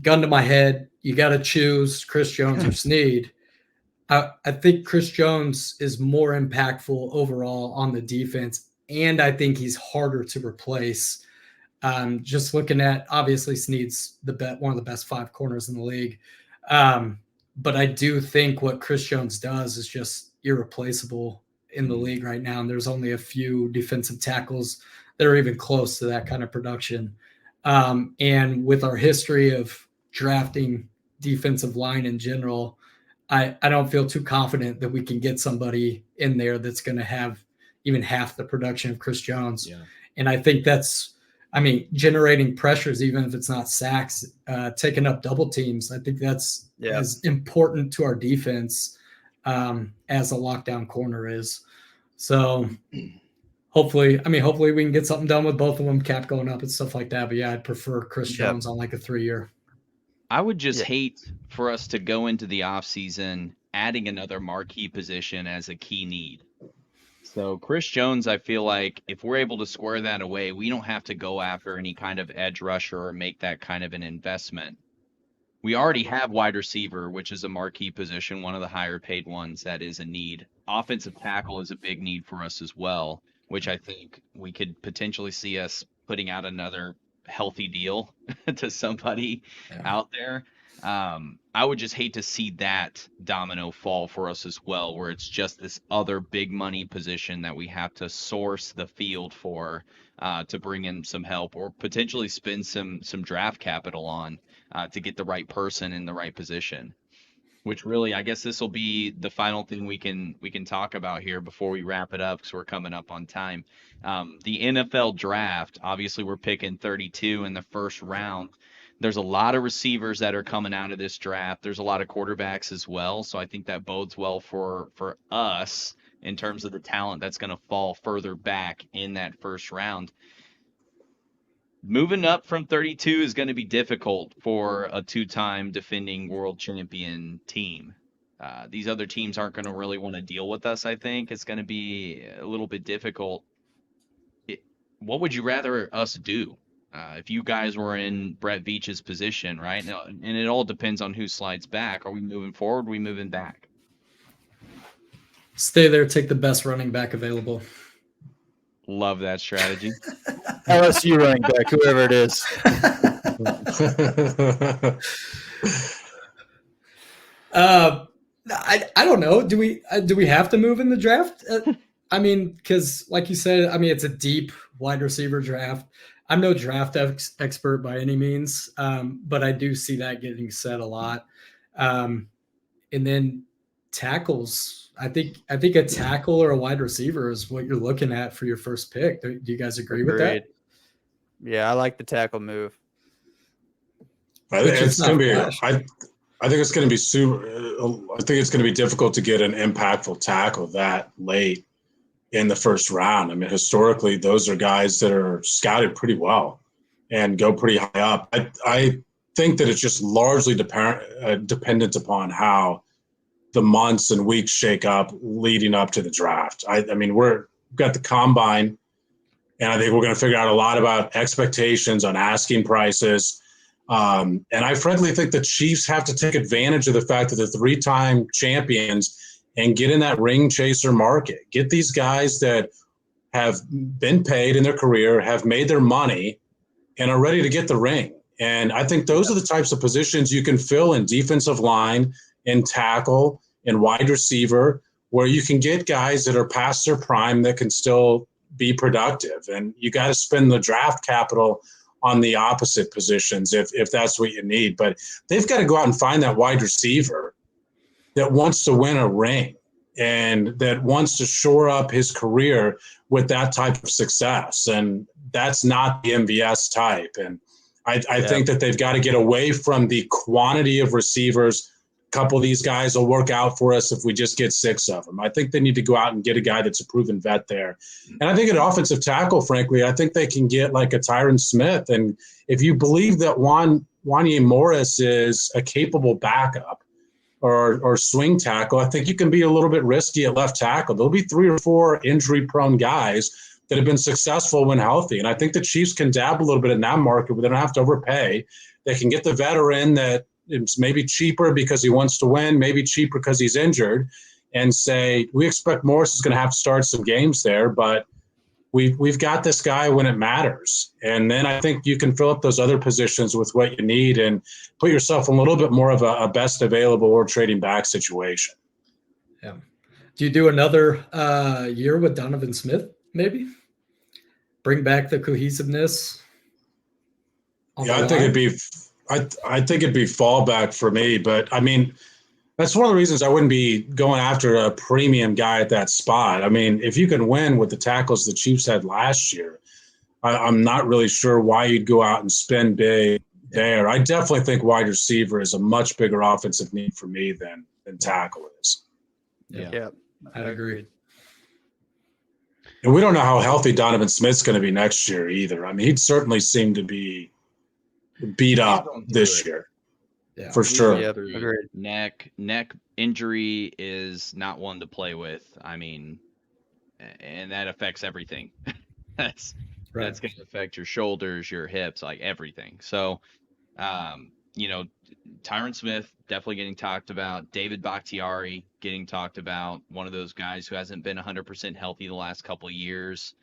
gun to my head, you got to choose Chris Jones or Snead. I think Chris Jones is more impactful overall on the defense, and I think he's harder to replace. Just looking at, obviously, Snead's one of the best 5 corners in the league. But I do think what Chris Jones does is just irreplaceable in the league right now. And there's only a few defensive tackles that are even close to that kind of production. And with our history of drafting defensive line in general, I don't feel too confident that we can get somebody in there that's going to have even half the production of Chris Jones. Yeah. And I think generating pressures, even if it's not sacks, taking up double teams, I think that's as important to our defense as a lockdown corner is. So hopefully we can get something done with both of them, cap going up and stuff like that. But yeah, I'd prefer Chris Jones on like a 3-year. I would just hate for us to go into the offseason adding another marquee position as a key need. So Chris Jones, I feel like if we're able to square that away, we don't have to go after any kind of edge rusher or make that kind of an investment. We already have wide receiver, which is a marquee position, one of the higher paid ones that is a need. Offensive tackle is a big need for us as well. which I think we could potentially see us putting out another healthy deal to somebody out there. I would just hate to see that domino fall for us as well, where it's just this other big money position that we have to source the field for to bring in some help or potentially spend some draft capital on to get the right person in the right position. Which really, I guess this will be the final thing we can talk about here before we wrap it up because we're coming up on time. The NFL draft, obviously, we're picking 32 in the first round. There's a lot of receivers that are coming out of this draft. There's a lot of quarterbacks as well, so I think that bodes well for us in terms of the talent that's going to fall further back in that first round. Moving up from 32 is going to be difficult for a two-time defending world champion team. These other teams aren't going to really want to deal with us, I think. It's going to be a little bit difficult. What would you rather us do if you guys were in Brett Veach's position, right? Now, and it all depends on who slides back. Are we moving forward? Are we moving back? Stay there, take the best running back available. Love that strategy. LSU running back, whoever it is. I don't know. Do we have to move in the draft? I mean, because like you said, I mean, it's a deep wide receiver draft. I'm no draft expert by any means, but I do see that getting said a lot. And then tackles. I think a tackle or a wide receiver is what you're looking at for your first pick. Do you guys agree with that? Yeah, I like the tackle move. I think it's going to be. I think it's going to be super. I think it's going to be difficult to get an impactful tackle that late in the first round. I mean, historically, those are guys that are scouted pretty well and go pretty high up. I think that it's just largely dependent upon how the months and weeks shake up leading up to the draft. I mean, we've got the combine, and I think we're going to figure out a lot about expectations on asking prices. And I frankly think the Chiefs have to take advantage of the fact that they're three-time champions and get in that ring chaser market. Get these guys that have been paid in their career, have made their money, and are ready to get the ring. And I think those are the types of positions you can fill in defensive line, in tackle, in wide receiver, where you can get guys that are past their prime that can still be productive. And you got to spend the draft capital on the opposite positions if that's what you need. But they've got to go out and find that wide receiver that wants to win a ring and that wants to shore up his career with that type of success. And that's not the MVS type. And I think that they've got to get away from the quantity of receivers. A couple of these guys will work out for us if we just get 6 of them. I think they need to go out and get a guy that's a proven vet there. And I think an offensive tackle, frankly, I think they can get like a Tyron Smith. And if you believe that Wanya Morris is a capable backup or swing tackle, I think you can be a little bit risky at left tackle. There'll be 3 or 4 injury-prone guys that have been successful when healthy. And I think the Chiefs can dab a little bit in that market where they don't have to overpay. They can get the veteran that it's maybe cheaper because he wants to win, maybe cheaper because he's injured, and say, we expect Morris is going to have to start some games there, but we've got this guy when it matters. And then I think you can fill up those other positions with what you need and put yourself in a little bit more of a best available or trading back situation. Yeah. Do you do another year with Donovan Smith, maybe? Bring back the cohesiveness? Yeah, I think it'd be fallback for me, but I mean, that's one of the reasons I wouldn't be going after a premium guy at that spot. I mean, if you can win with the tackles the Chiefs had last year, I'm not really sure why you'd go out and spend big there. I definitely think wide receiver is a much bigger offensive need for me than tackle is. Yeah, I'd agree. And we don't know how healthy Donovan Smith's going to be next year either. I mean, he'd certainly seem to be beat up this year. Yeah, for sure. Yep, agreed. Neck injury is not one to play with. I mean, and that affects everything. That's going to affect your shoulders, your hips, like everything. So, Tyron Smith definitely getting talked about. David Bakhtiari getting talked about. One of those guys who hasn't been 100% healthy the last couple of years.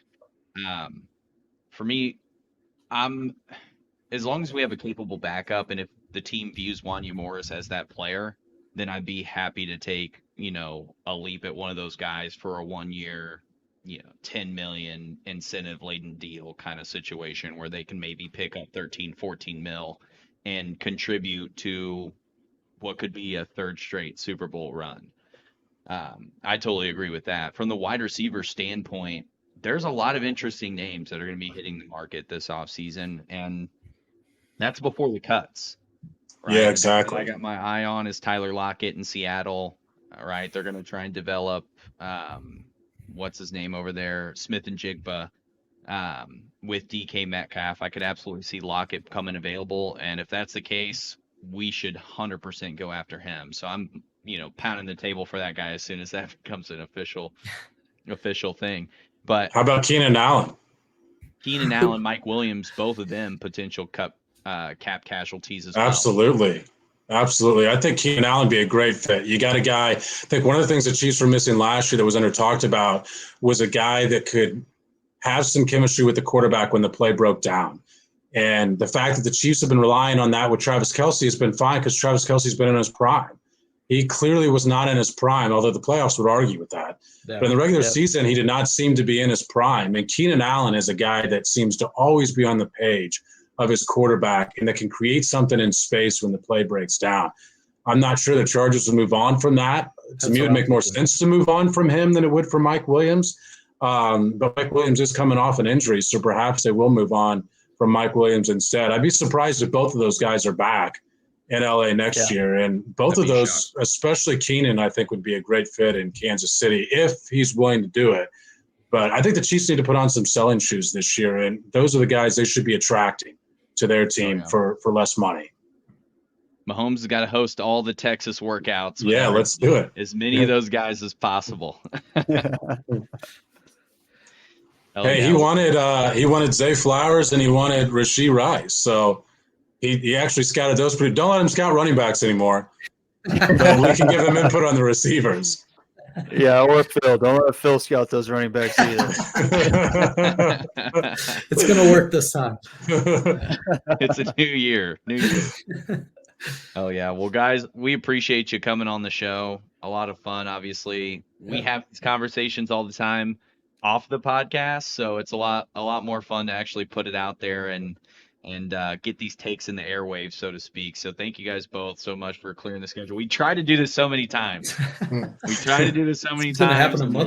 For me, as long as we have a capable backup, and if the team views Wanya Morris as that player, then I'd be happy to take, a leap at one of those guys for a 1 year, $10 million incentive laden deal kind of situation where they can maybe pick up 13, 14 mil and contribute to what could be a third straight Super Bowl run. I totally agree with that. From the wide receiver standpoint, there's a lot of interesting names that are going to be hitting the market this offseason, and that's before the cuts. Right? Yeah, exactly. I got my eye on is Tyler Lockett in Seattle. All right, they're going to try and develop what's his name over there, Smith and Jigba, with DK Metcalf. I could absolutely see Lockett coming available, and if that's the case, we should 100% go after him. So I'm, pounding the table for that guy as soon as that becomes an official thing. But how about Keenan Allen? Keenan Allen, Mike Williams, both of them potential cap casualties as well. Absolutely. I think Keenan Allen would be a great fit. You got a guy, I think one of the things the Chiefs were missing last year that was under talked about was a guy that could have some chemistry with the quarterback when the play broke down. And the fact that the Chiefs have been relying on that with Travis Kelce has been fine because Travis Kelce's been in his prime. He clearly was not in his prime, although the playoffs would argue with that. Yeah. But in the regular season, he did not seem to be in his prime. And Keenan Allen is a guy that seems to always be on the page of his quarterback and that can create something in space when the play breaks down. I'm not sure the Chargers will move on from that. To me, it would make more sense to move on from him than it would for Mike Williams. But Mike Williams is coming off an injury, so perhaps they will move on from Mike Williams instead. I'd be surprised if both of those guys are back in LA next year. And both of those, shocked. Especially Keenan, I think would be a great fit in Kansas City if he's willing to do it. But I think the Chiefs need to put on some selling shoes this year, and those are the guys they should be attracting to their team for less money. Mahomes has got to host all the Texas workouts. Yeah, let's do it. As many of those guys as possible. Hey, he wanted Zay Flowers and he wanted Rashee Rice. So he actually scouted those. Don't let him scout running backs anymore. But we can give him input on the receivers. Yeah, or Phil. Don't let Phil scout those running backs either. It's going to work this time. It's a new year. Oh, yeah. Well, guys, we appreciate you coming on the show. A lot of fun, obviously. We have these conversations all the time off the podcast, so it's a lot more fun to actually put it out there and get these takes in the airwaves, so to speak. So thank you guys both so much for clearing the schedule. We try to do this so many times. There's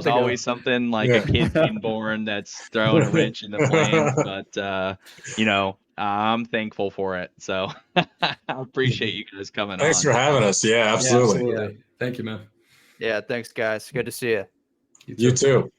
always something like a kid being born that's throwing a wrench in the flames. But, I'm thankful for it. So I appreciate you guys coming on. Thanks for having us. Yeah, absolutely. Yeah. Thank you, man. Yeah, thanks, guys. Good to see you. You too.